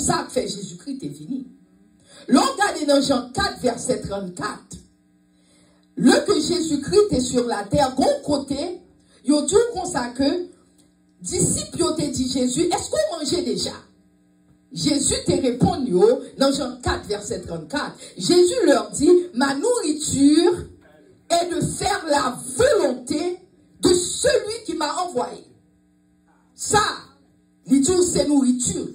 ça que fait Jésus-Christ est venu. L'on regarde dans Jean 4, verset 34. Le que Jésus-Christ est sur la terre, bon côté, il a dit comme ça que, disciples ont dit Jésus, est-ce qu'on mangeait déjà? Jésus te répond dans Jean 4, verset 34. Jésus leur dit, ma nourriture est de faire la volonté de celui qui m'a envoyé. Ça, il dit c'est nourriture.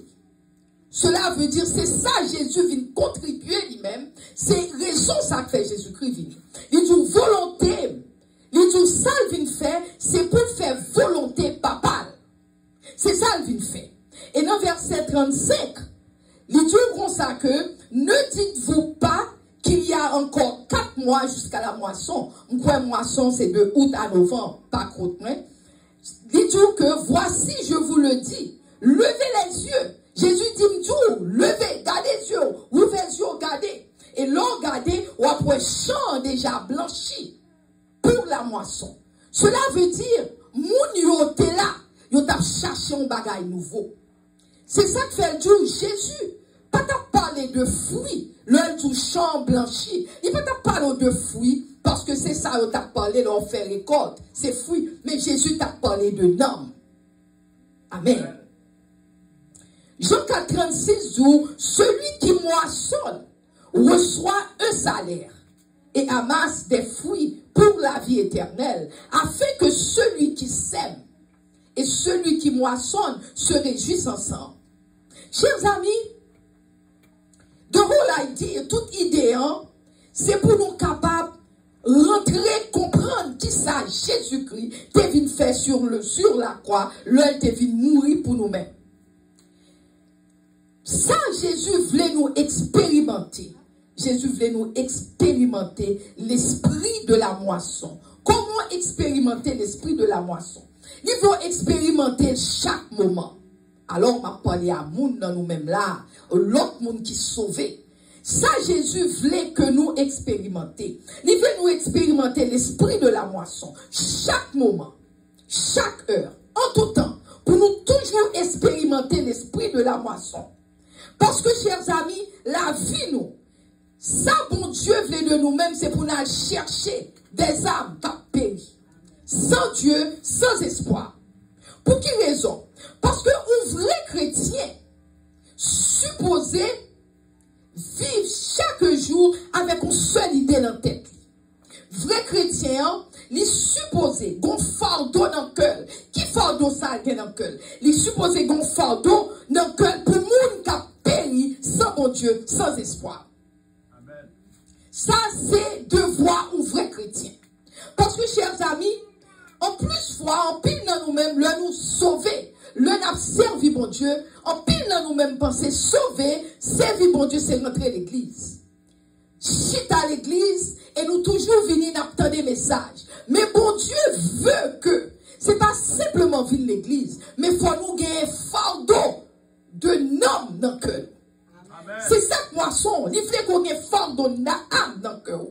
Cela veut dire, c'est ça Jésus vient contribuer lui-même. C'est raison ça que fait Jésus-Christ vient. Il dit volonté. Il dit ça il vient faire, c'est pour faire volonté papale. C'est ça il vient faire. Et dans verset 35, il dit comme ça que ne dites-vous pas qu'il y a encore 4 mois jusqu'à la moisson. Une moisson c'est de août à novembre, pas croûte. Il dit que voici je vous le dis, levez les yeux. Jésus dit tout, levez, gardez les yeux, ouvrez les yeux, gardez. Et l'on regardez, ou après champ déjà blanchi pour la moisson. Cela veut dire, moun yo te là, yo t'a cherché un bagage nouveau. C'est ça que fait le Dieu Jésus. Pas t'a parler de fruits, le tout champ blanchi. Il peut t'a parler de fruits, parce que c'est ça yo t'a parlé, l'on fait récolte. C'est fruits. Mais Jésus t'a parlé de l'homme. Amen. Jean 4, 36 dit, celui qui moissonne reçoit un salaire et amasse des fruits pour la vie éternelle, afin que celui qui sème et celui qui moissonne se réjouissent ensemble. Chers amis, de rôle à dire, toute idée, c'est pour nous capables de rentrer, comprendre qui ça Jésus-Christ est venu faire sur la croix, l'heure est venu mourir pour nous-mêmes. Ça, Jésus voulait nous expérimenter. Jésus voulait nous expérimenter l'esprit de la moisson. Comment expérimenter l'esprit de la moisson? Il faut expérimenter chaque moment. Alors, on va parler à monde dans nous-mêmes là, l'autre monde qui sauvé. Ça, Jésus voulait que nous expérimenter. Il veut nous expérimenter l'esprit de la moisson. Chaque moment, chaque heure, en tout temps, pour nous toujours expérimenter l'esprit de la moisson. Parce que, chers amis, la vie, nous, ça, bon Dieu voulait de nous-mêmes, c'est pour nous chercher des âmes qui péri. Sans Dieu, sans espoir. Pour quelle raison? Parce qu'un vrai chrétien, supposé vivre chaque jour avec une seule idée dans la tête. Vrai chrétien, il est supposé gon fardeau dans le cœur. Qui fardeau ça dans le cœur? Il est supposé gon fardeau dans le cœur pour monde qui a péri sans bon Dieu, sans espoir. Amen. Ça, c'est devoir un vrai chrétien. Parce que, chers amis, en plus fois, en pile dans nous-mêmes, le nous sauver, le nous servi bon Dieu, en pile dans nous-mêmes penser sauver, servir bon Dieu, c'est rentrer l'église. Chute à l'église, et nous toujours venir n'attendre des messages. Mais bon Dieu veut que, c'est pas simplement venir l'église, mais il faut nous gagner un fardeau de nom dans le cœur. C'est ça que moisson, il faut qu'on ait un fardeau d'âme dans le cœur.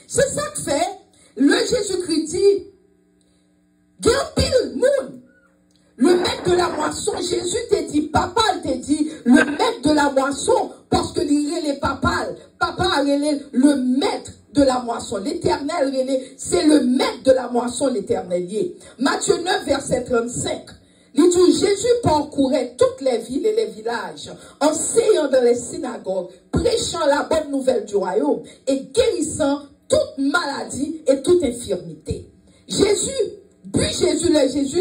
C'est ça que fait, le Jésus-Christ dit, pile monde. Le maître de la moisson, Jésus t'a dit, papa t'a dit, le maître de la moisson, parce que il est papa le maître de la moisson. L'éternel, c'est le maître de la moisson, l'éternel. Matthieu 9, verset 35. Il dit, Jésus parcourait toutes les villes et les villages, enseignant dans les synagogues, prêchant la bonne nouvelle du royaume et guérissant toute maladie et toute infirmité. Jésus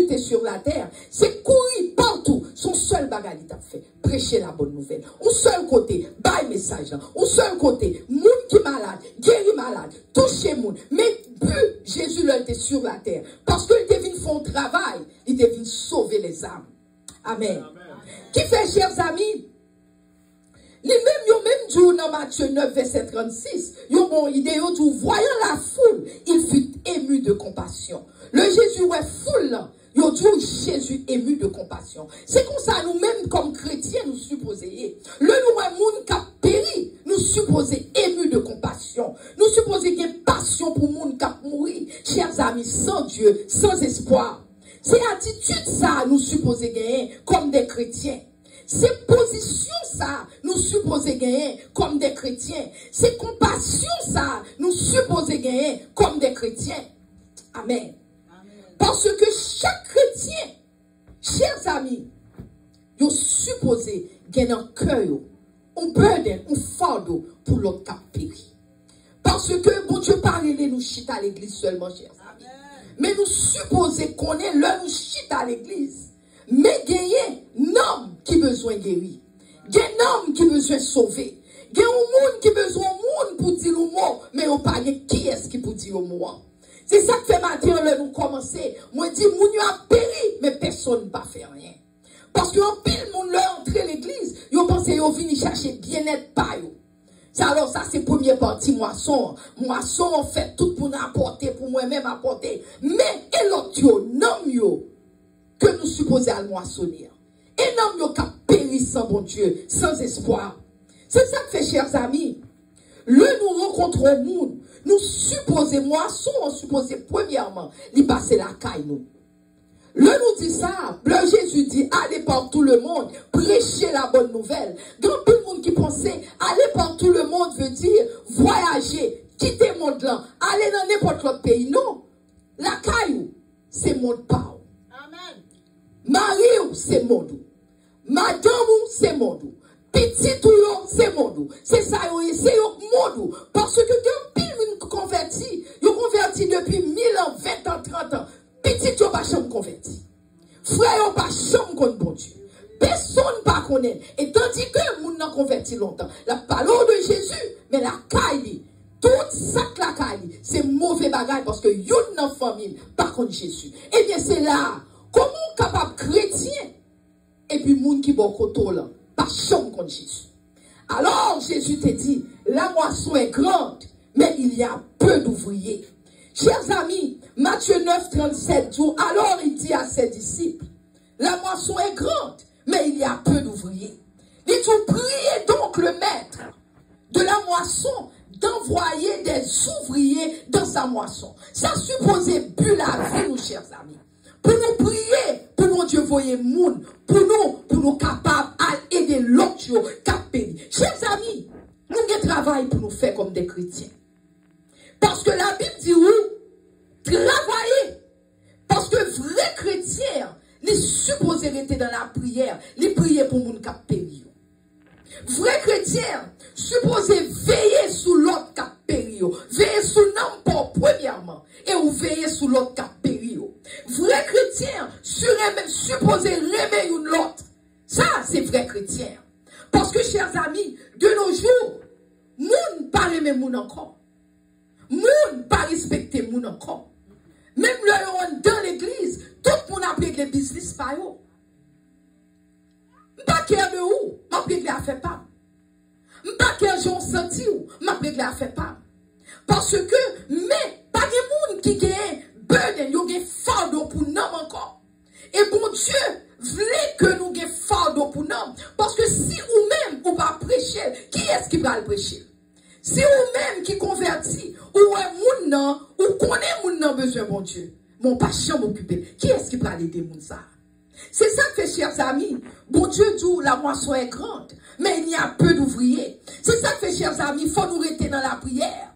était sur la terre, c'est courir partout. Son seul bagage il a fait, prêcher la bonne nouvelle. Au seul côté, bail message. Au seul côté, moun qui malade, guéri malade, toucher moun. Mais plus Jésus était sur la terre, parce qu'il était venu faire un travail, il était venu sauver les âmes. Amen. Qui fait, chers amis, les mêmes dit dans Matthieu 9, verset 36, yon bon idée, dit, voyant la foule, il fut ému de compassion. Le Jésus ouais foule, yon dit Jésus ému de compassion. C'est comme ça, nous-mêmes, comme chrétiens, nous supposons. Le nous moun qui a péri, nous supposons ému de compassion. Nous supposons qu'il y a passion pour moun qui a mouru. Chers amis, sans Dieu, sans espoir. C'est attitude ça, nous supposons gagner comme des chrétiens. C'est position ça, nous supposons gagner comme des chrétiens. C'est compassion ça, nous supposons gagner comme des chrétiens. Amen. Parce que chaque chrétien, chers amis, vous supposez gagner un cœur, un burden, un fardeau pour l'autre qui a péri. Parce que bon Dieu parle nous chita à l'église seulement, chers amis. Mais nous supposons qu'on est là, nous chita à l'église. Mais gagner un homme qui besoin guérir. Gagner un homme qui besoin sauver. Gagner un monde qui besoin un monde pour dire le mot. Mais on parle qui est-ce qui peut dire le mot. C'est ça que fait matin, là, nous commencer. Moi, je dis, moun a péri, mais personne ne va faire rien. Parce qu'en pile, moun là, entrer l'église, yo pense yo vini chercher bien-être par yo. Alors, ça, c'est première partie, moisson. Moisson, on fait tout pour nous apporter, pour moi-même apporter. Mais, et l'autre, yo, non, yo, que nous supposons à moissonner. Et non, yo, qui a péri sans bon Dieu, sans espoir. C'est ça que fait, chers amis. Le nous rencontrons le monde. Nous supposons, moisson, on suppose premièrement, il passer la caille nous. Le nous dit ça, le Jésus dit, allez par tout le monde, prêchez la bonne nouvelle. Donc, tout le monde qui pensait, aller par tout le monde veut dire, voyager, quitter le monde là, aller dans n'importe quel pays. Non, la caille, c'est monde pas. Amen. Marie, c'est monde. Madame, c'est monde. Petit tout, c'est monde. C'est ça, c'est monde. Parce que quand pile converti, ils converti depuis 1000 ans, 20 ans, 30 ans. Petit, tu n'as pas chambre converti. Frère, tu n'as pas chambre contre bon Dieu. Personne ne pas connaît. Et tandis que moun n'a converti longtemps. La parole de Jésus, mais la caille, tout ça que la caille, c'est mauvais bagage parce que yon dans famille, par contre Jésus. Eh bien, c'est là, comment capable chrétien, et puis moun qui bon koto là, pas chambre contre Jésus. Alors, Jésus te dit, la moisson est grande, mais il y a peu d'ouvriers. Chers amis, Matthieu 9, 37 dit, alors il dit à ses disciples, la moisson est grande, mais il y a peu d'ouvriers. Il dit, priez donc le maître de la moisson d'envoyer des ouvriers dans sa moisson. Ça supposait but la vie, nos chers amis. Pour nous prier, pour nous Dieu voyer moun, pour nous capables d'aider l'autre qui a péri. Chers amis, nous avons un travail pour nous faire comme des chrétiens. Parce que la Bible dit oui, travailler. Parce que vrai chrétien, les supposés rester dans la prière, les prier pour moun qui a péri. Vrai chrétien, supposé veiller sur l'autre qui a péri. Veiller sur n'importe premièrement. Et ou veiller sur l'autre qui a péri. Vrai chrétien, supposé réveiller l'autre. Ça, c'est vrai chrétien. Parce que, chers amis, de nos jours, moun pas aimer moun encore. Moun pas respecter moun encore. Même le dans l'église, tout le monde a pris les business par eux. Pas qu'il y a de où, m'a pris la fait pas. Pas qu'il y a j'en senti où, m'a pris la fait pas. Parce que, mais, pas de monde qui gagne burden, yo gagne fardeau pour nous encore. Et bon Dieu, voulait que nous gagne fardeau pour nous. Parce que si ou même, ou pas prêcher, qui est-ce qui va le prêcher? Si ou même qui convertit, ou est moun ou connaît moun nan besoin bon Dieu, mon pas chambre occupé, qui est-ce qui va l'aider moun ça? C'est ça que, chers amis, bon Dieu dit la moisson est grande, mais il y a peu d'ouvriers. C'est ça que, chers amis, il faut nous rester dans la prière.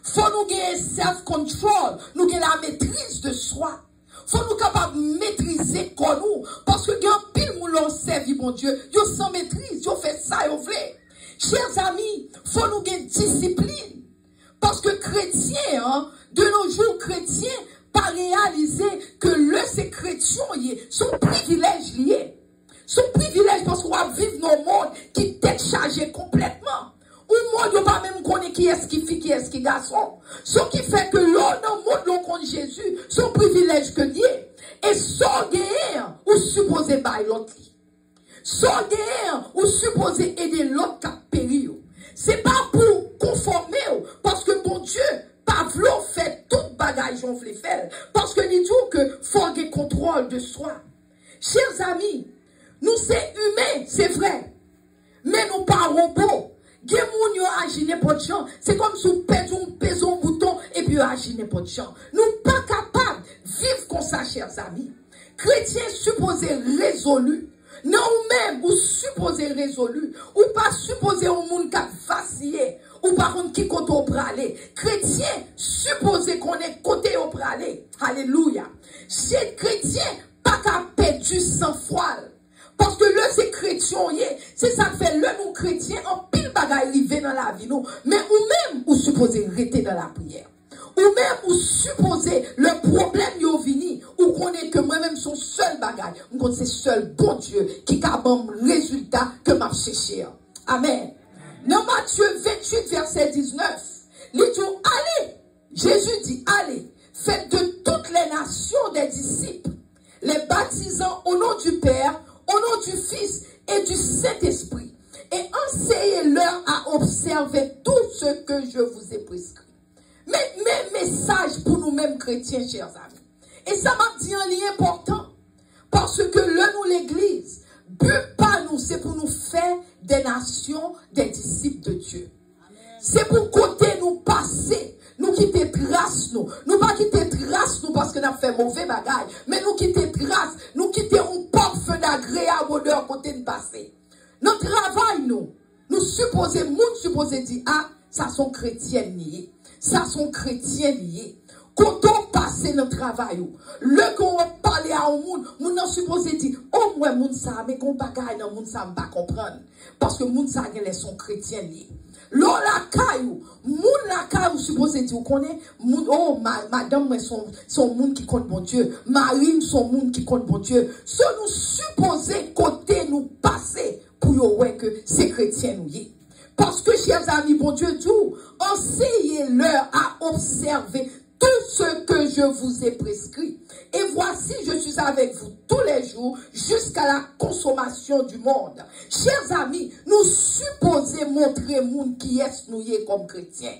Il faut nous gagner self-control, nous gagner la maîtrise de soi. Il faut nous capables de maîtriser comme nous, parce que quand pile moun l'on servi, bon Dieu, yo sans maîtrise, yo fait ça, yo fait. Chers amis, il faut nous gagner discipline. Parce que chrétiens, hein, de nos jours chrétiens, pas réaliser que ces chrétiens, son privilège lié. Son privilège parce qu'on va vivre dans un monde qui est chargé complètement. Ou monde, on va même connaître qui est-ce qui fille, qui est-ce qui garçon. Ce qui fait que l'on dans le monde, l'on connaît Jésus, son privilège que lié. Et son guerre, ou supposé by l'autre. Son guerre, ou supposé aider l'autre qui a péri. C'est pas pour conformer, parce que mon Dieu, Pavlo fait tout bagage on fait faire. Parce que nous disons que faut avoir contrôle de soi. Chers amis, nous c'est humain, c'est vrai. Mais nous pas robots. Gen yo agit n'importe gens. C'est comme si on pèse un bouton et puis on agit n'importe gens. Nous pas capables de vivre comme ça, chers amis. Chrétiens supposés résolus. Non, ou même, ou supposé résolu, ou pas supposé au monde qui a vacillé, ou par contre qui côté au pralé. Chrétien, supposé qu'on est côté au pralé. Alléluia. C'est chrétien, pas qu'à perdre du sang-froid. Parce que là, c'est chrétien, c'est ça que fait le nous chrétien, en pile bagaille livré dans la vie, nous. Mais ou même, ou supposé rester dans la prière. Ou même, ou supposer le problème yo vini, ou connaît que moi-même son seul bagage, ou c'est seul bon Dieu qui a bon résultat que m'a cherché. Amen. Dans Matthieu 28, verset 19, il dit, allez, Jésus dit, allez, faites de toutes les nations des disciples, les baptisant au nom du Père, au nom du Fils et du Saint-Esprit, et enseignez-leur à observer tout ce que je vous ai prescrit. Mais message pour nous-mêmes chrétiens, chers amis. Et ça m'a dit un lien important. Parce que là, nous, l'église, but pas nous, c'est pour nous faire des nations, des disciples de Dieu. C'est pour côté nous passer, nous quitter trace, nous pas quitter trace, nous parce que nous avons fait mauvais bagage, mais nous quitter trace, nous quitter un porte-feu d'agréable odeur côté de passer. Notre travail, nous supposons, supposons dire, ah, ça sont chrétiens liés. Ça sont chrétiens liés. Quand on passe notre travail, le qu'on parle à un monde, nous sommes supposés dire, oh, moi, moun ça, mais qu'on bagaille dans monde ça, pas comprendre. Parce que moun ça, ils sont chrétiens liés. L'on la caillou, moun la caillou, supposé dire, vous connaissez, oh, madame, moi, son monde qui compte bon Dieu. Marine, son monde qui compte bon Dieu. Ce nous supposés côté nous passer pour ouais que c'est chrétien nous y. Parce que, chers amis, bon Dieu, tout, enseignez-leur à observer tout ce que je vous ai prescrit. Et voici, je suis avec vous tous les jours jusqu'à la consommation du monde. Chers amis, nous supposons montrer monde qui est noué comme chrétien.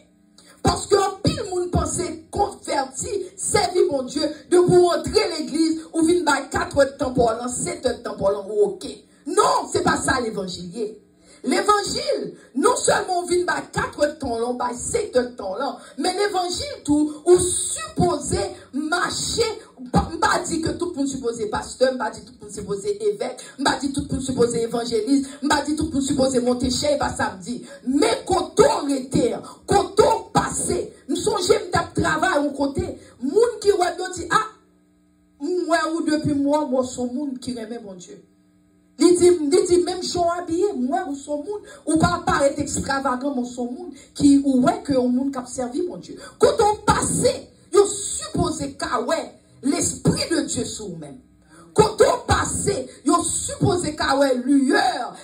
Parce qu'un pile monde pensait converti, servir mon Dieu, de vous montrer l'église ou venir par 4 temps pour l'an, 7 temps pour l'an, ok. Non, c'est pas ça l'évangile. L'évangile, non seulement vient par 4 temps là, par 7 temps là, mais l'évangile tout, ou supposé marcher, pas dit que tout le monde supposé pasteur, pas dit tout le monde supposé évêque, pas dit tout le monde supposé évangéliste, pas dit tout le monde supposé monter chez pas samedi. Mais quand on était, quand on passait, nous songeons de travail au côté, moun qui va nous dire, ah, moi ou depuis moi son monde qui remet mon Dieu. Il dit même si on habillé, moi ou son monde, ou pas paraître extravagant, mon son monde, qui ou ouais que on monde qui a servi mon Dieu. Quand on passait, on supposait qu'à ouais, l'esprit de Dieu sur nous-mêmes. Quand on passait, on supposait qu'à ouais,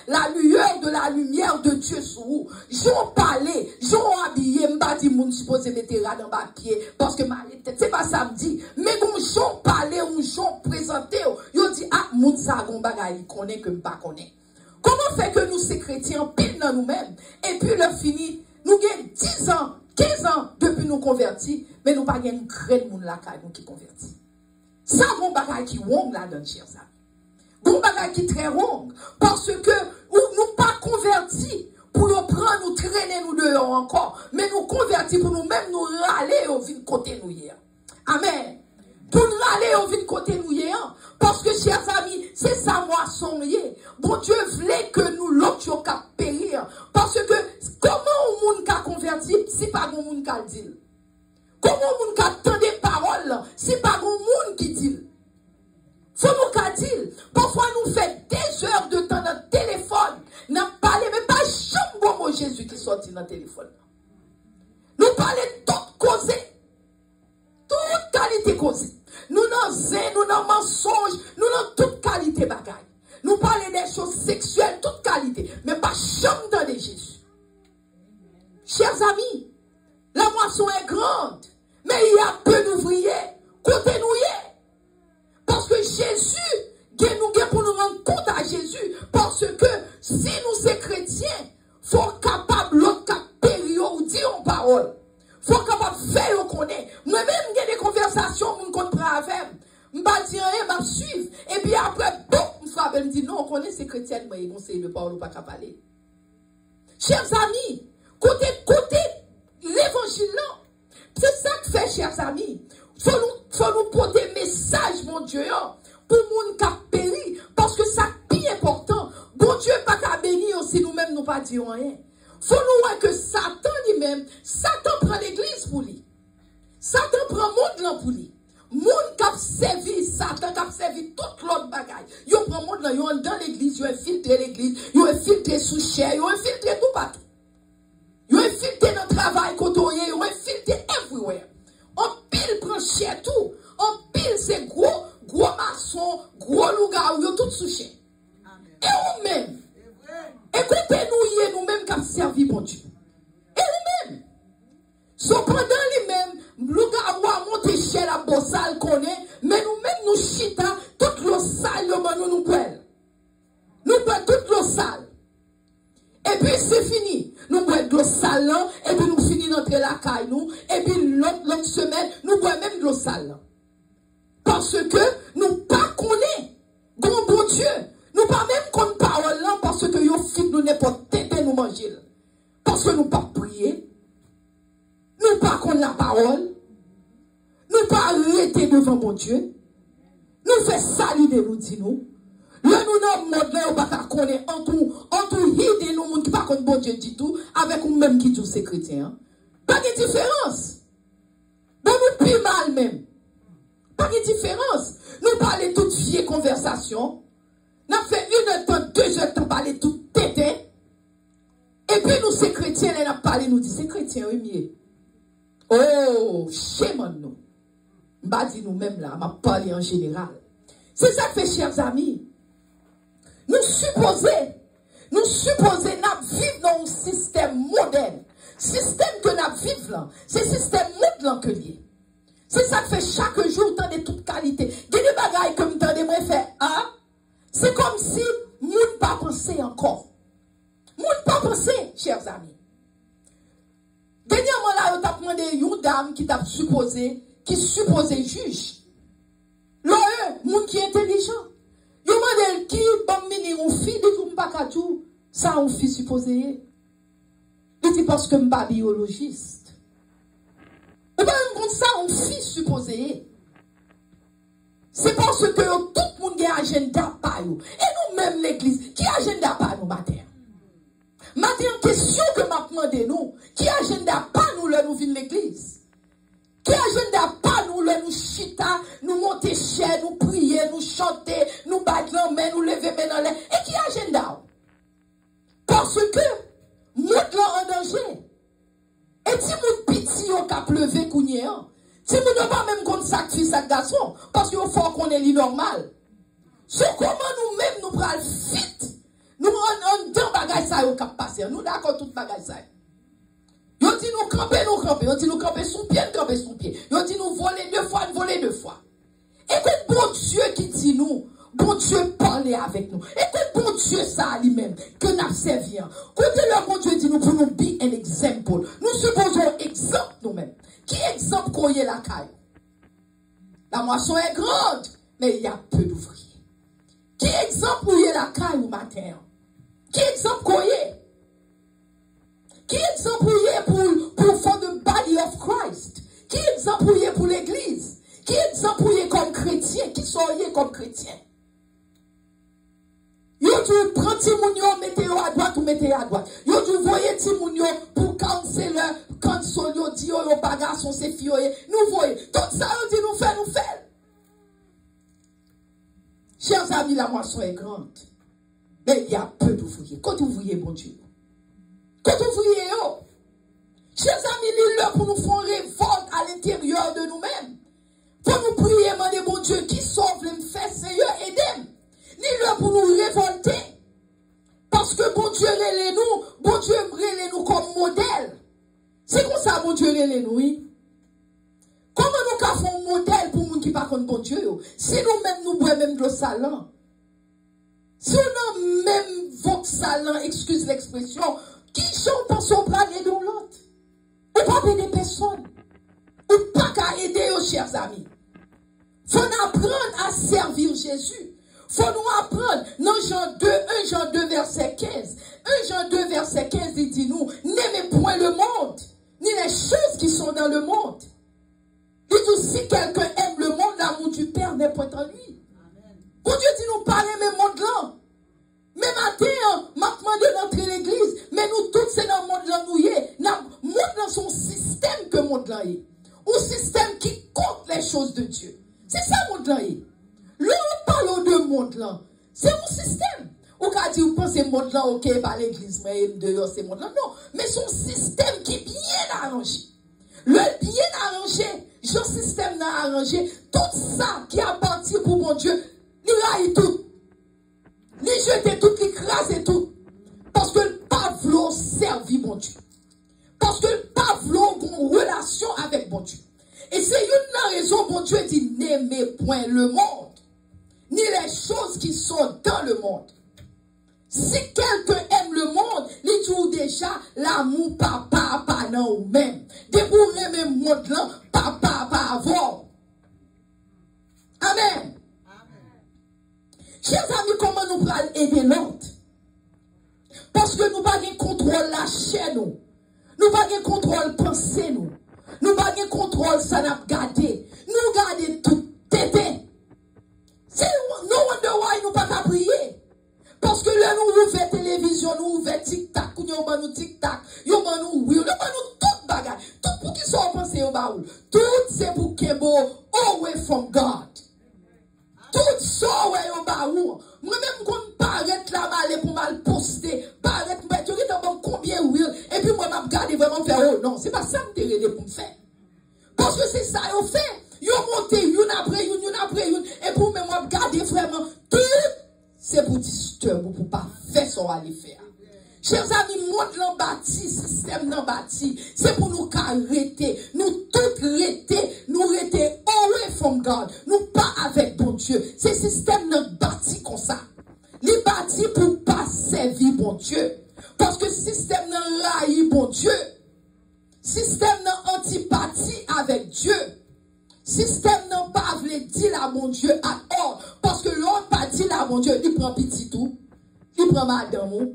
la lueur de la lumière de Dieu sur vous. J'en parlais, j'en habillé, m'ba dit moun supposé mettre là dans ma pied, parce que ma tête, c'est pas samedi. Mais quand j'en parlais, ou j'en présentais, on dit, ah, moun sa gon bagay, il connaît que m'pa connaît. Comment fait que nous, ces chrétiens, pile dans nous-mêmes, et puis le fini, nous gagnons 10 ans, 15 ans depuis nous convertis, mais nous pas gagnons une graine moun la nous qui convertit. Ça, mon bagage qui wong là-dedans, chers amis. Bon bagage qui très wong. Parce que nous pas convertis pour nous prendre, nous traîner nous dehors encore. Mais nous convertis pour nous-mêmes nous râler au vin côté nous hier. Amen. Pour nous râler au vin côté nous hier. Parce que, chers amis, c'est ça moisson hier. Bon Dieu voulait que nous l'autre qu'à périr. Parce que, comment on monde qu'a converti si pas on monde qu'a dit? Comment on monde attend des paroles si pas un monde qui dit? Faut nous qu'a dit. Parfois nous fait des heures de temps dans le téléphone. Nous parlons même pas chambre bon Jésus qui sortit dans le téléphone. Nous parlons toute cause. Toute qualité cause. Nous n'avons mensonge. Nous n'avons toute qualité bagaille. Nous parlons des choses sexuelles, toute qualité. Mais pas chambre dans Jésus. Chers amis, la moisson est grande. Mais il y a peu d'ouvriers. Côté nous. Parce que Jésus, nous pour nous rendre compte à Jésus. Parce que si nous sommes chrétiens, il faut capable l'autre périr ou dire en parole. Il faut capable faire ou connaître. Moi-même, j'ai des conversations, mon compte avec. Je vais dire, je vais suivre. Et puis après, je frappe, je me dis, non, on connaît ces chrétiens, mais ils vont essayer de parler ou pas parler. Chers amis, côté l'évangile là, c'est ça que fait, chers amis. Faut nous porter message, mon Dieu, pour moun qui péri, parce que ça pire qui important. Bon Dieu pas qu'à bénir si nous-mêmes nous pas disons rien. Faut nous voir que Satan lui-même, Satan prend l'église pour lui. Satan prend monde là pour lui. Monde qui a servi Satan, qui a servi toute l'autre bagaille. Yo prend monde là, yo dans l'église, yo infiltré l'église, yo infiltré sous chair, yo infiltré tout partout. Yo infiltré dans le travail côtoyé, yo infiltré everywhere. On pile prend chair tout. On pile c'est gros maçon, gros loup-garou, yo tout sous chair. Et nous-mêmes, écoutez-nous, nous-mêmes qui avons servi bon Dieu. Et nous-mêmes. Cependant, lui-même, loup-garou a monté chez la bossale qu'on est, mais nous-mêmes, nous chita, toute l'eau sale, nous prenons. Nous prenons toute l'eau sale. Et puis, c'est fini. Nous prenons de l'eau sale, et puis nous finissons d'entrer la caille, nous. Et puis, l'autre semaine, nous prenons même de l'eau sale. Parce que nous pas connaissons, bon Dieu. Nous pas même qu'on parole là parce que yo fit nous n'importe tête nous manger. Parce que nous pas prier. Nous pas qu'on la parole. Nous pas arrêter devant mon Dieu. Nous fait salut de nous dit nous. Là nous dans monde là on pas connaître en tout hide nous monde qui pas connaître bon Dieu dit tout avec nous même qui dit c'est chrétien. Pas de différence. Mais nous plus mal même. Pas de différence. Nous parler toute vieille conversation. Nous avons fait 1 heure, 2 heures, nous parler tout tété. Et puis nous, ces chrétiens, nous avons parlé, nous dit, c'est chrétien, oui, mieux. Oh, chéman nous. M'a dit nous-mêmes là, m'a parlé en général. C'est ça que fait, chers amis. Nous supposons, nous vivons dans un système moderne. Système que nous vivons là, c'est système moderne que lié. C'est ça que fait chaque jour, tant de toute qualité. Il y a des bagailles comme tant de moi fait, hein? C'est comme si nous ne pas penser encore. Nous ne pas penser, chers amis. Dernièrement là, on a demandé une dame qui t'a supposé, juge. L'un, monde qui est intelligent. Il demande qui, bon, mini, ou fille, de tout, pas qu'à tout, ça, on fille supposé. Il dit parce que je suis pas biologiste. Ou bien, comme ça, on fille supposé. C'est parce que tout le monde a un agenda par nous. Et nous-mêmes, l'église, qui agenda par nous, matin? Matin, question que m'a demandé nous, qui agenda par nous, là, nous vîmes l'église? Qui agenda par nous, là, nous chita, nous monter chez, nous prier, nous chanter, nous battre la main, nous lever main dans l'air? Et qui agenda? Parce que, nous là en danger. Et si nous pitié au cap levé, kounye, si nous ne pas même qu'on sacrifie sa garçon, parce qu'il faut qu'on est normal. C'est comment nous-mêmes nous prenons vite. Nous on deux bagages ça au cap passer. Nous d'accord tout bagage ça. Yo dit nous camper. Yo dit nous camper sous pied. Yo dit nous voler 2 fois, voler 2 fois. Écoute bon Dieu qui dit nous. Bon Dieu parle avec nous. Écoute bon Dieu ça lui-même que nous servi. Écoutez le bon Dieu dit nous pour nous be un exemple. Nous supposons exemple nous-mêmes. Qui exemple qu'on y est la caille? La moisson est grande, mais il y a peu d'ouvriers. Qui exemple qu'on y est la caille au matin? Qui exemple qu'on y est? Qui exemple qu'on y est pour for the body of Christ? Qui exemple qu'on y est pour l'église? Qui exemple qu'on y est comme chrétien? Qui sont y comme chrétien? Yo tu prends Timounio, mettez-le à droite ou mettez-le à droite. Yo tu voyez Timounio pour counselor, console, yo dit yo bagarre son c'est fioye. Nous voyons. Tout ça, yo dit nous fait. Chers amis, la moisson est grande. Mais il y a peu d'ouvriers. Quand ouvriers, bon Dieu. Quand ouvriers, yo. Chers amis, il est là pour nous faire révolte à l'intérieur de nous-mêmes. Pour nous prier, demander bon Dieu qui sauve le fait, Seigneur, aidez-nous. Ni là pour nous révolter. Parce que bon Dieu relève nous, bon Dieu relève nous comme modèle. C'est comme ça bon Dieu relève nous, oui. Comment nous faisons un modèle pour nous qui ne connaissent pas bon Dieu? Si nous-mêmes nous boivons même de l'eau salante, si on a même votre salant, excuse l'expression, qui sont dans son bras l'un dans l'autre? Ou pas aider personne. Ou pas qu'à aider aux chers amis. Faut apprendre à servir Jésus. Faut nous apprendre, dans Jean 2, 1 Jean 2, verset 15. 1 Jean 2, verset 15, il dit nous, n'aimez point le monde, ni les choses qui sont dans le monde. Il dit, si quelqu'un aime le monde, l'amour du Père n'est point en lui. Pour Dieu dit nous parler, mais monde là. matin, m'a demandé d'entrer l'église, mais nous tous, c'est dans le monde là nous y est. Le monde dans son système que le monde là est. Un système qui compte les choses de Dieu. C'est ça le monde là est. Là, on parle de monde là. C'est un système. Ou quand dit, vous pensez monde là, ok, par l'église, mais dehors, c'est monde là. Non, mais son système qui est bien arrangé. Le bien arrangé, le système n'a arrangé, tout ça qui appartient pour mon Dieu, il raille tout. Il jette tout, il crase tout. Parce que le Pavlo servit mon Dieu. Parce que le Pavlo a une relation avec mon Dieu. Et c'est une raison, mon Dieu dit, n'aimez point le monde, ni les choses qui sont dans le monde. Si quelqu'un aime le monde, il dit déjà l'amour papa pas dans ou même. De vous aimer le monde là, papa pas avant. Amen. Chers amis, comment nous pouvons aider l'autre? Parce que nous n'avons pas de contrôle lâcher nous. Nous n'avons pas de contrôle penser nous. Nous n'avons pas de contrôle ça n'a gardé. Nous gardons tout tété. C'est no wonder why nous pas prier. Parce que là, nous ouvrons la télévision, nous ouvrons TikTok, nous ouvrons TikTok, nous ouvrons oui, nous ouvrons tout bagage. Tout pour qui sont pensés au baoul. Tout c'est pour qu'il away from God. Tout ça au baoul. Moi-même, quand je paraît là, pour mal poster, paraît, je vais combien will, et puis moi, je vais regarder vraiment faire, oh non, c'est pas ça que je vais pour me faire. Parce que c'est ça, on fait. Ils ont monté une après une, et pour moi, je regarder vraiment tout. C'est pour disturber, pour pas faire ce qu'on va faire. Chers amis, monde l'en bâti, système l'en bâti, c'est pour nous arrêter, nous tous arrêter, nous arrêter away from God, nous pas avec bon Dieu. C'est système l'en bâti comme ça. Les bâti pour pas servir bon Dieu. Parce que système l'en raille bon Dieu. Système l'en antipathie avec Dieu. Système n'a pas voulu dire à mon Dieu à or. Parce que l'autre pas dit à mon Dieu, il prend petit tout. Il prend madame,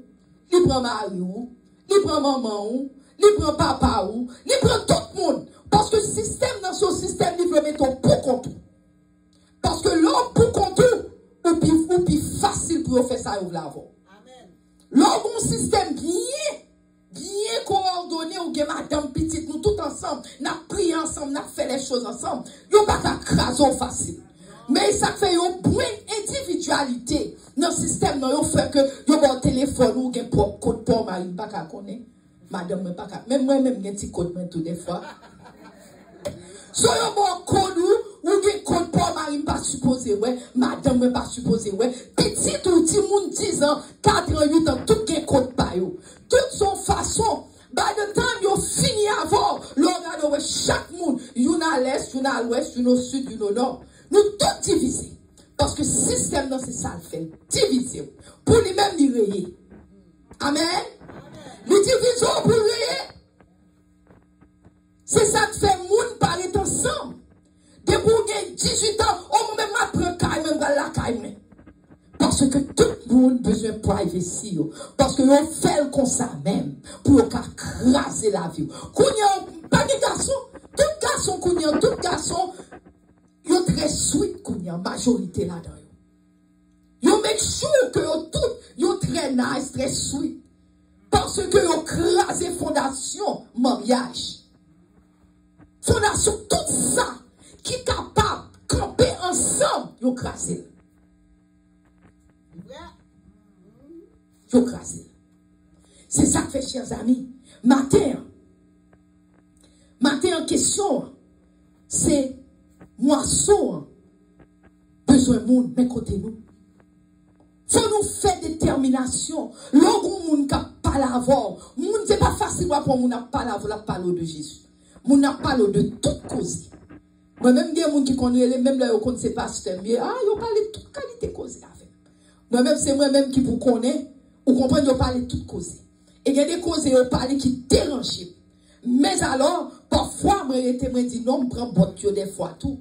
il prend mari, il prend maman, il prend papa, il prend tout le monde. Parce que système dans son système, il veut mettre pour compte. Parce que l'homme pour compte, ou plus facile pour faire ça, ou l'avant. L'homme, un système bien coordonné, ou bien madame petite, nous tous ensemble, nous prié ensemble, nous fait les choses ensemble. Nous pas craser facile. Mais ça fait une bonne individualité dans le système, nous fait que nous avons un téléphone ou un code pour ma pas qu'à connaître. Madame, pas qu'à. Même moi-même, j'ai un petit code tout des fois. So yo bon code ou gen code pour mari pas supposé ouais, madame pas supposé ouais, petit ou ti moun 10 ans, 88 ans, tout gen code pa yo. Toute son façon, by the time yo fini avant, l'on a chaque monde, yon à l'est, yon à l'ouest, yon au sud, yon au nord. Nous tout divisés. Parce que système dans c'est ça le fait, diviser. Pour lui-même lui rayer. Amen. Nous divisons pour rayer. C'est ça que fait moun paraît ensemble. De pour gagner 18 ans, on même apprend caille même la caille. Parce que tout le monde a besoin de privacy. Parce que on fait comme ça même. Pour craser la vie. Kounya, pas de garçon. Tout garçon, yo très sweet kounya, majorité là-dedans. Yo make sure que yo tout, yo très nice, très sweet. Parce que yo crasé fondation, mariage. Fondation, tout ça, qui est capable de camper ensemble, yo crasé. Yo crasé. C'est ça que fait, chers amis. Matin en question, c'est moisson, besoin de monde, mais côté nous. Faut nous faire détermination. L'autre monde qui pas l'avoir. Monde c'est pas facile pour moun n'a pas l'avoir, la parole de Jésus. Moun n'a parle de toute cause. Moi-même, il y a des gens qui connaissent, même là, ils ne connaissent pas ce thème. Ah, ils parlent de toute qualité cause avec. Moi-même, c'est moi-même qui vous connais, vous comprenez, ils parlent de toute cause. Et il y a des causes qui parlent qui dérangent. Mais alors, parfois, moi, je dis non, je prends botte des fois tout.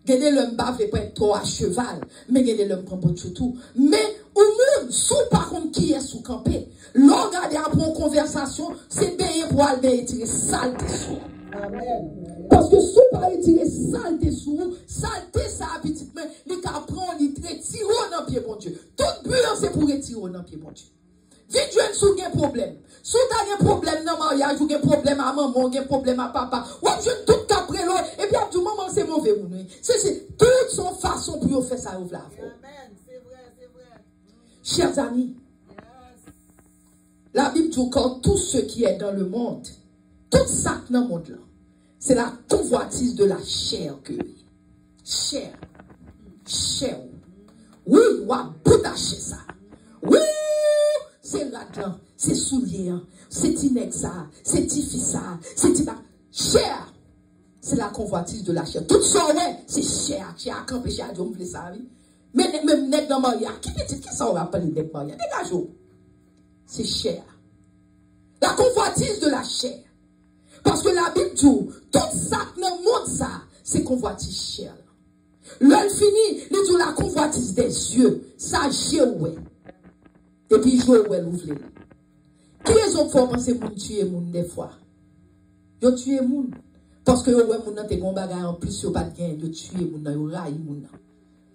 Gade l'homme bave pas trop à cheval, mais gade l'homme prend botte tout. Mais au monde, sous par contre qui est sous campé, l'on regarde après une conversation, c'est bien pour aller tirer sale des sous. Parce que si vous ne tirez saleté sur vous, saleté ça habituellement, les cas prend, les traits, tirez dans le pied, mon Dieu. Toute bulle, c'est pour retirer dans le pied, mon Dieu. Dites Dieu si vous avez un problème. Si vous avez un problème dans le mariage, vous avez un problème à maman, vous avez un problème à papa, ou avez tout après l'autre, et puis après, maman, c'est mauvais. C'est toute son façon pour faire ça. Amen, c'est vrai, c'est vrai. Chers amis, la Bible dit que tout ce qui est dans le monde, tout ça dans le monde là, c'est la convoitise de la chair que chair. Chair. Oui, ou à bout d'acheter ça. Oui, c'est là-dedans, c'est soulier, c'est inexa, c'est difficile, c'est chair. C'est la convoitise de la chair. Tout ça, ouais, c'est chair. Chair, quand péché à Dieu, on voulait ça, oui. Mais même net dans Maria, qui ça on appelle net Maria? Dégagez. C'est chair. La convoitise de la chair. Parce que la Bible dit, tout ça dans le monde, ça, c'est convoitise chair. L'heure finie, il dit la convoitise des yeux. Ça, j'ai ouais. Et puis, je ouais, l'ouvre. Qui est-ce qu'on faut penser pour tuer les gens des fois? Yo tuer les gens. Parce que yo ouais, moun nan te gon bagay en plus, yo pas de gain, yo tuer les gens, yo raille les gens.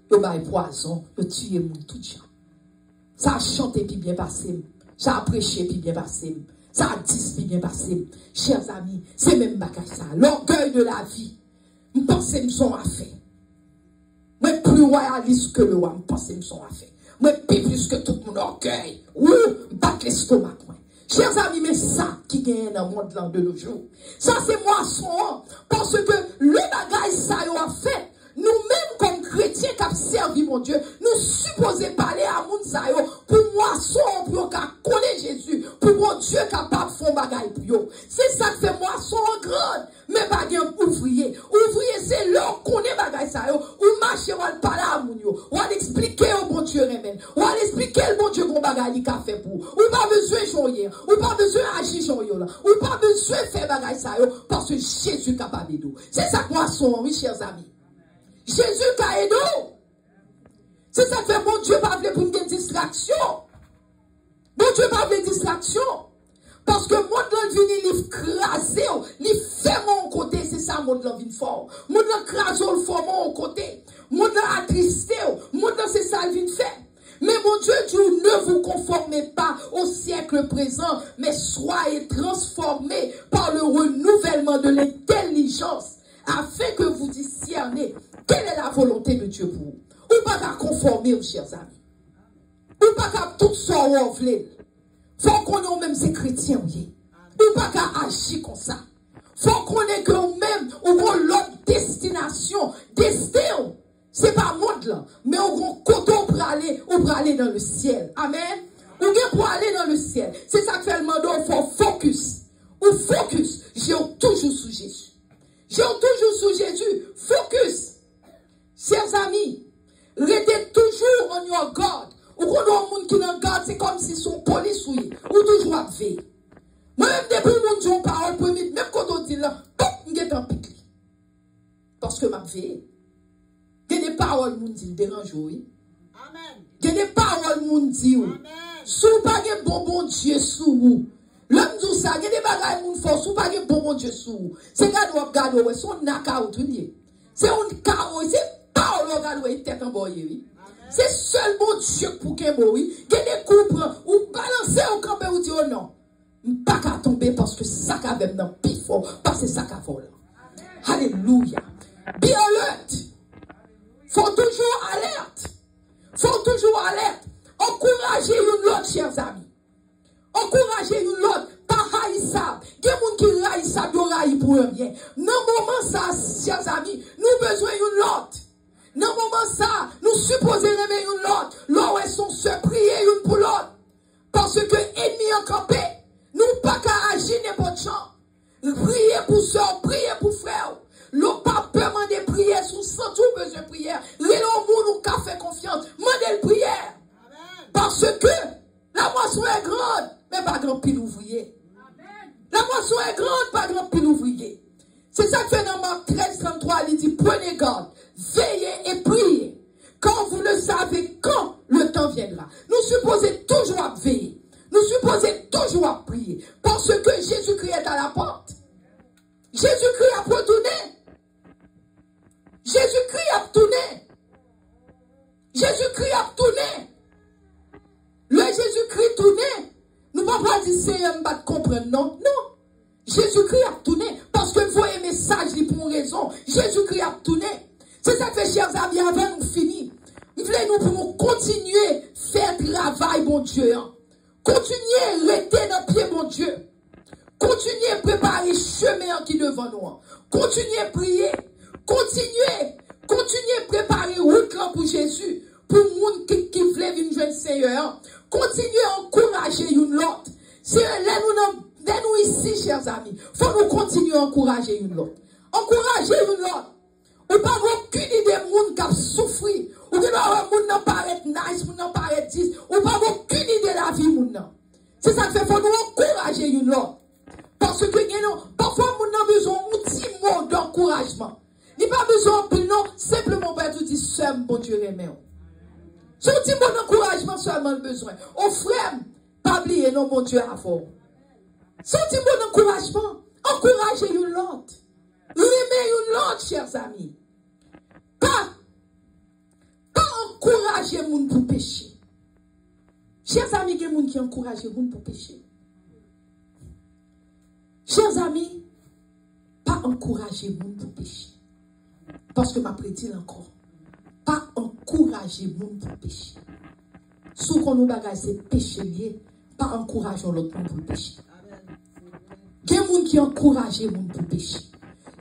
Yo bay poison, yo tuer les gens tout gens. Ça a chanté puis bien passé. Ça a prêché puis bien passé. Ça a dit puis bien passé. Chers amis, c'est même bagay ça. L'orgueil de la vie. Je pense que sont à faire. Moi, plus royaliste que le roi, je pense que sont à faire. Moi, plus que tout mon orgueil. Oui, je bats l'estomac. Chers amis, mais ça qui gagne dans le monde là de nos jours. Ça, c'est moisson. Parce que le bagage, ça a fait. Nous-mêmes, comme chrétiens qui ont servi mon Dieu, nous supposons parler à moun sa yo pour moisson, pour connaître Jésus, pour mon Dieu capable de faire bagay pour yo. C'est ça que c'est moisson en grande, mais pas un ouvrier. Ouvrier, c'est l'homme qui connaît bagay sa yo, ou marcher, ou parler à moun yo, ou expliquer au bon Dieu remède, ou expliquer le bon Dieu qu'on bagay li ka fait pour. Ou pas besoin de joyer, ou pas besoin d'agir joyer là, ou pas besoin de faire bagay sa yo, parce que Jésus est capable de nous. C'est ça que moisson, oui, chers amis. Jésus a aidé nous. C'est ça que fait mon Dieu pas pour une distraction. Mon Dieu pas de distraction. Parce que mon Dieu vient il craser, il fait mon côté, c'est ça mon Dieu vient fort. Mon Dieu crase le fort mon côté. Mon Dieu attristé, mon Dieu c'est ça il vient faire. Mais mon Dieu dit, ne vous conformez pas au siècle présent, mais soyez transformés par le renouvellement de l'intelligence, afin que vous discerniez quelle est la volonté de Dieu pour vous. Ou pas qu'à conformer, aux chers amis. Ou pas qu'à tout ça ou voulez. Faut qu'on ait même ces chrétiens, oui. Ou pas qu'à agir comme ça. Faut qu'on ait que même, ou qu'on l'autre destination, destin. C'est pas monde là, mais on coton pour aller dans le ciel. Amen. Ou bien pour aller dans le ciel. C'est ça que fait le mandat, il faut focus. Ou focus. J'ai toujours sous Jésus. J'ai toujours sous Jésus. Focus. Chers amis, restez toujours on your guard. Ou quand on a un monde qui en garde, c'est comme si son police ou toujours à veiller. Moi-même, depuis que je dis parole, même quand on dit là, je suis en pique. Parce que je veille. Il y a des paroles qui me dérangent, oui. Amen. Il y a des paroles qui me disent, si vous n'avez pas de bon Dieu sous vous, l'homme dit ça, il y a des bagages qui me font, si vous n'avez pas de bon Dieu sous vous, c'est quand vous regardez, c'est un naka ou tout. C'est un chaos, c'est pas au regard où tête en boye, oui. C'est seulement Dieu pour qu'il mouille. Il y a des coupes ou balancer au campé ou dire non. Pas qu'à tomber parce que ça qu'a même dans pif fort, parce que ça qu'a volé. Alléluia. Be alert. Faut toujours alerte. Faut toujours alerte. Encouragez une autre, chers amis. Encouragez une autre. Pas haïssable. Il y a des gens qui haïssable, ils haïssent pour rien. Dans le moment ça, chers amis, nous besoin d'une autre. Dans le moment ça, nous supposons aimer une autre. Là où elles sont se prier une pour l'autre. Parce que ennemi en campé, nous pas qu'à agir n'importe chant. Prier pour soeur, prier pour frère. L'on pas demander prière sous sans tout besoin de prière. L'on nous qu'a fait confiance. Mandez prière. Parce que la moisson est grande, mais pas grand pile ouvrier. La moisson est grande, pas grand pile ouvrier. C'est ça que fait dans Marc 13, 33, il dit, prenez garde, veillez et priez, quand vous ne savez quand le temps viendra. Nous supposons toujours à veiller. Nous supposons toujours à prier. Parce que Jésus-Christ est à la porte. Jésus-Christ a retourné. Jésus-Christ a tourné. Jésus-Christ a tourné. Le Jésus-Christ tourné. Nous ne pouvons pas dire Seigneur, je ne pas comprendre. Non, non. Jésus-Christ a tourné. Parce que vous voyez message pour une raison. Jésus-Christ a tourné. C'est ça que, chers amis, avant nous finir, nous voulons pour nous continuer à faire travail, mon Dieu. Continuer à rester dans le pied, mon Dieu. Continuer à préparer le chemin qui est devant nous. Continuer à prier. Continuer à préparer route pour Jésus. Pour les gens qui veulent venir jouer le Seigneur. Continuer à encourager une autre. C'est nous ici, chers amis. Il faut nous continuer à encourager une autre. Encourager une autre. Ou pas aucune idée de monde qui a souffert. Ou bien monde n'a pas être nice, monde n'a pas être 10. Ou pas aucune idée de la vie monde. C'est ça que fait, faut nous encourager une autre. Parce que parfois monde a besoin d'un petit mot d'encouragement. Il n'y a pas besoin de non, simplement pour tout dire seul, bon Dieu remet. Ce petit mot d'encouragement seulement le besoin. Au frère, pas oublier non, mon Dieu à fort. Ce petit mot d'encouragement, encouragez une autre. Remet une autre, chers amis. Pas encourager les gens pour pécher. Chers amis, il y a des gens qui encouragent les gens pour pécher. Chers amis, pas encourager les gens pour pécher. Parce que ma prédit encore. Pas encourager les gens pour pécher. Si on nous bagaille, c'est péché lié. Pas encourager l'autre monde pour pécher. Il y a des gens qui encouragent les gens pour pécher.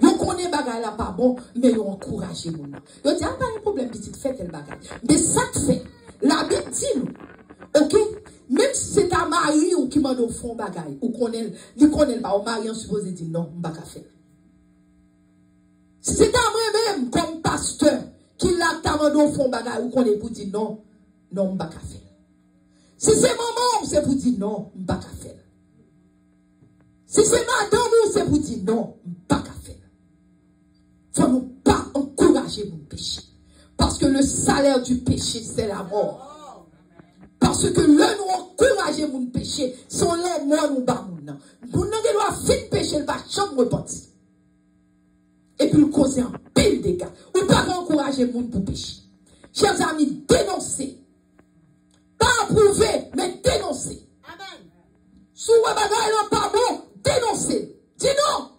Yon connaît bagay la pas bon, mais yon encourage moun. Yon dit, pas un problème, petite fait tel bagay. Mais ça te fait, la Bible dit nous, ok? Même si c'est ta mari ou qui m'a donné fond bagay, ou connaît pas, ou mari, on suppose dire non, m'ba ka faire. Si c'est ta moi-même, comme pasteur, qui l'a ta donné fond bagay, ou connaît pour dire non, non, m'ba ka faire. Si c'est maman, c'est pour dire non, m'ba ka faire. Si c'est madame, c'est pour dire non, m'ba ka faire. Il ne faut pas encourager mon péché. Parce que le salaire du péché, c'est la mort. Parce que le nous encourager mon péché, son la mort nous bat mon nom. Nous doit finir péché, il va jamais repentir. Et puis, il cause un pile dégâts. Ou pas encourager mon pour péché. Chers amis, dénoncez. Pas approuver, mais dénoncez. Amen. Si vous n'avez pas bon, dénoncez. Dis non.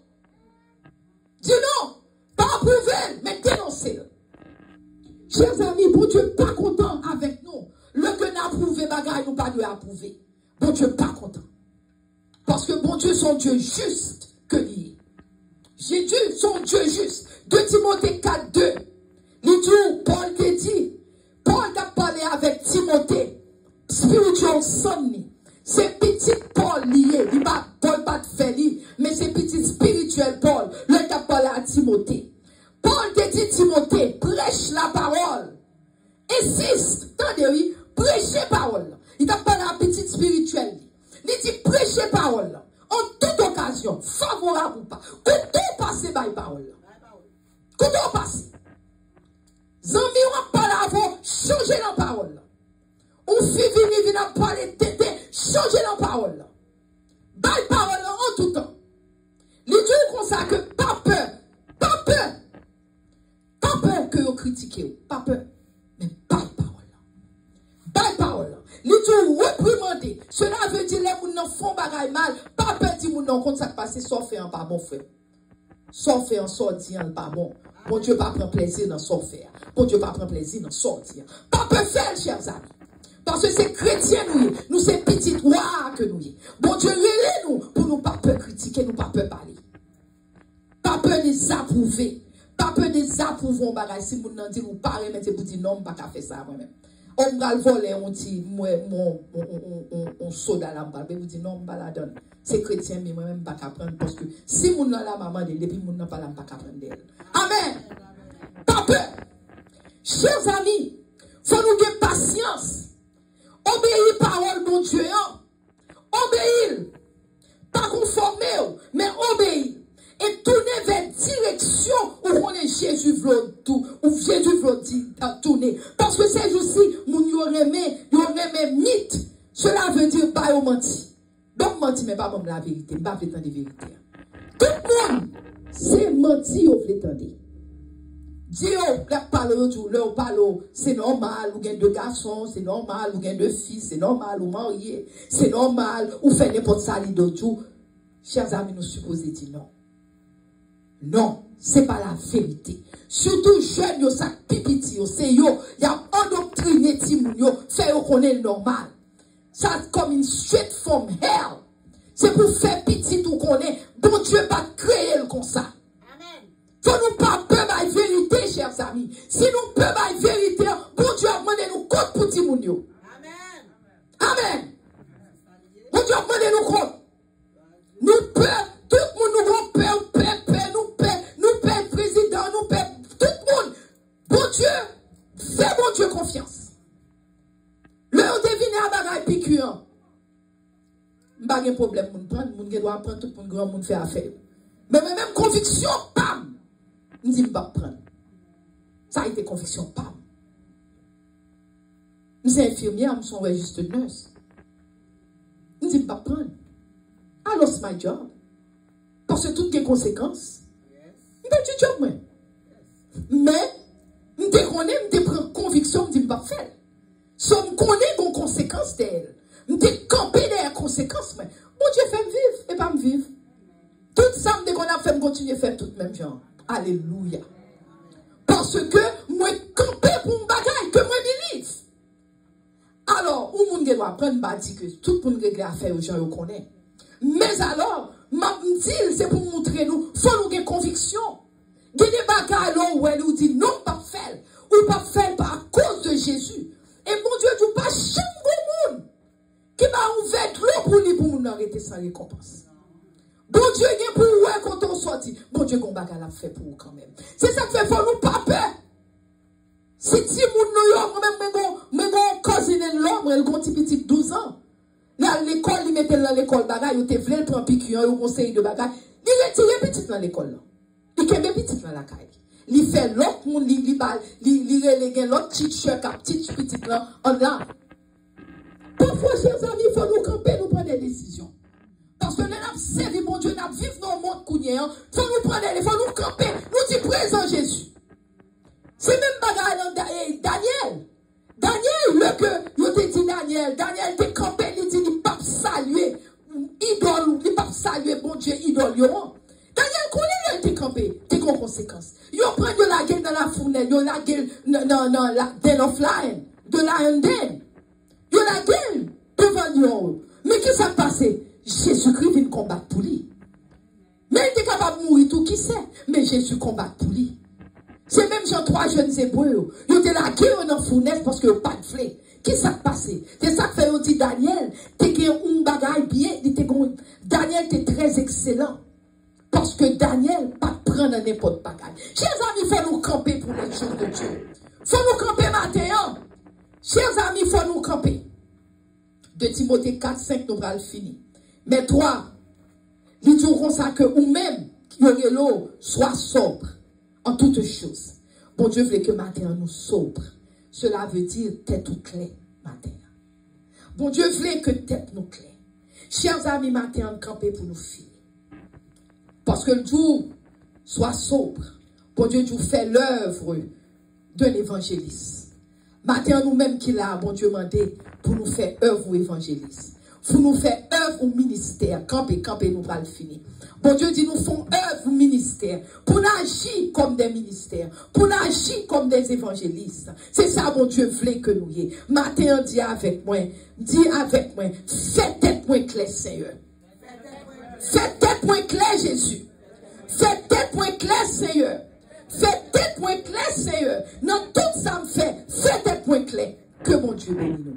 Dis non. Pas approuver, mais dénoncer. Chers amis, bon Dieu pas content avec nous. Le que n'a approuvé bagaille, nous pas de approuver. Bon Dieu pas content. Parce que bon Dieu, son Dieu juste que lié. Jésus, son Dieu juste. 2 Timothée 4, 2. Il dit, Paul te dit, Paul t'a parlé avec Timothée. Spiritual son. C'est petit Paul lié. Il va Paul pas de faire li, mais c'est petit spirituel Paul. Le t'a parlé à Timothée. Paul te dit Timothée, prêche la parole. Insiste, attendez oui, prêchez parole. Il t'a parlé à petit spirituel. Il dit prêchez parole. En toute occasion, favorable ou pas. Quand on passe par parole. Quand on passe. Zami on parle avant, changer la parole. On fait venir parler tété, changer la parole. Bail parole en tout temps. Les dieux consacrent pas peur. Pas peur. Pas peur que vous critiquez. Pas peur. Mais bail parole. Bail parole. Les dieux reprimandés. Cela veut dire les gens font bagaille mal. Pas peur de dire non, quand ça passe, soit fait un pas bon frère. Soit fait un sortir un pas bon. Bon Dieu pas prendre plaisir dans son faire. Bon Dieu pas prendre plaisir dans sortir. Pas peur faire, chers amis. Parce que c'est chrétien nous c'est petit roi que nous. Bon Dieu, relève nous pour nous pas peur critiquer, nous pas peur parler. Pas peur des approuver. Pas peur des approuver. Si vous n'en dites, vous parlez, mais vous dites non, je ne peux pas faire ça moi-même. On va le voler, on dit, on saute dans la balle. Vous dites non, je ne peux pas la donner. C'est chrétien, mais moi-même, je ne peux pas prendre. Parce que si vous n'avez la maman d'elle, et puis vous n'avez pas la, je ne peux pas prendre d'elle. Amen. Pas peur. Chers amis, il faut nous avoir patience. Obéir parole, mon Dieu. Obéir. Pas conformer, mais obéir. Et tourner vers direction où on est Jésus veut tout, où Jésus veut tourner. Parce que c'est aussi, mon y aurait mythe. Cela veut dire pas au menti. Donc menti, mais pas la vérité. Pas prétendre la vérité. Tout le monde c'est menti au voulez tendre. Dieu, c'est normal, ou gain de garçons, c'est normal, ou gain de filles, c'est normal, ou marié, c'est normal, ou fait n'importe ça, tout. Chers amis, nous supposons dire non. Non, c'est pas la vérité. Surtout jeunes, yo ça pipiti, c'est yo, y a endoctriné timoun yo, fait yo connaît normal. Ça comme une straight from hell. C'est pour faire petit tout connaît. Bon Dieu pas créer comme ça. Faut nous pas peur de la vérité, chers amis. Si nous peur de la vérité, bon Dieu a demandé nous compte pour timoun yo. Amen. Amen. Bon Dieu a demandé nous compte. Nous peur, tout le monde nous avons peur, nous peur président, nous peur, tout le monde. Bon Dieu, fais bon Dieu confiance. Le devine à bagaille piquant. Pas de problème, moun prendre, moun doit prendre tout le monde, grand monde fait affaire. Mais même conviction, pam. On dit pas prendre. Ça a été conviction, pam. Nous sommes infirmières, nous sommes juste nurse. On dit pas prendre. I lost my job. Parce que toutes les conséquences. Je n'ai pas du job, moi. Mais, je prends conviction, je ne dis pas faire. Si je connais les conséquences d'elle, je camper les conséquences. Bon Dieu fait me vivre et pas me vivre. Tout ça, dès qu'on a fait, me continuer à faire tout le même genre. Alléluia. Parce que moi, camper pour une bagaille que moi, believe. Alors, où monde doit apprendre à dire que tout le monde a fait aux gens qu'on connaît. Mais alors, ma dit, c'est pour montrer nous, faut nous avoir conviction. Il y a des bagages là où elle nous dit non, pas faire. Ou pas faire à cause de Jésus. Et mon Dieu, tu pas chaque monde qui va ouvert l'eau pour lui pour nous arrêter sans récompense. Bon Dieu, il y a pour vous quand on sortit. Bon Dieu, qu'on bagage l'a fait pour vous quand même. C'est ça qui fait pour nous pas peur. Si ti moun nous même mon cousine l'homme, elle gonti petit 12 ans. Là, l'école, il mettait dans l'école bagage, il te voulait prendre piqûre, il conseil de bagage. Il retire petit dans l'école. Il kembe petit dans la caille. Il fait l'autre monde, il relègue l'autre teacher, petit là, en là. Parfois, chers amis, il faut nous camper, nous prendre des décisions. Parce que nous avons servi mon Dieu, nous avons vécu dans le monde cougné. Il faut nous prendre, il faut nous camper, nous dire présent Jésus. C'est même bagage Daniel. Daniel, le que, je te dis Daniel te campé, il dit, il pas saluer, idole, il pas saluer, bon Dieu, idole, Daniel, comment il te campé, t'es en conséquence. Il prend de la gueule dans la fournaise, il la gueule dans la den of lion, de lion den. Il la gueule devant lui. Mais qu'est-ce qui s'est passé? Jésus-Christ vient combattre pour lui. Mais il était capable de mourir tout, qui sait? Mais Jésus combat pour lui. C'est même Jean 3 jeunes hébreux. Ils étaient là, qui ont une fournaise parce qu'ils n'ont pas de flé. Qu'est-ce qui s'est passé? C'est ça que fait, on dit Daniel, t'es un bagaille bien, Daniel, t'es très excellent. Parce que Daniel, pas prendre n'importe bagaille. Chers amis, il faut nous camper pour les choses de Dieu. Il faut nous camper maintenant. Chers amis, il faut nous camper. De Timothée 4, 5, nous allons finir. Mais toi, nous dirons ça que ou même, qui aurait l'eau, soit sobre en toutes choses. Bon Dieu veut que matin nous sobre. Cela veut dire tête ou clé matin. Bon Dieu veut que tête nous clé. Chers amis, matin, camper pour nous filer. Parce que le jour soit sobre. Bon Dieu nous fait l'œuvre d'un évangéliste. Matin, nous-mêmes qui l'a, bon Dieu mandé pour nous faire œuvre évangéliste. Pour nous faire œuvre au ministère. Camper, nous va le finir. Bon Dieu dit, nous faisons œuvre au ministère. Pour agir comme des ministères. Pour agir comme des évangélistes. C'est ça, bon Dieu, voulait que nous y ayons. Matin, dis avec moi. Faites tête point clair, Seigneur. Faites tête point clair, Jésus. Faites tête point clair, Seigneur. Faites tête point clair, Seigneur. Dans tout ça me fait, faites tête point clair. Que mon Dieu bénisse nous.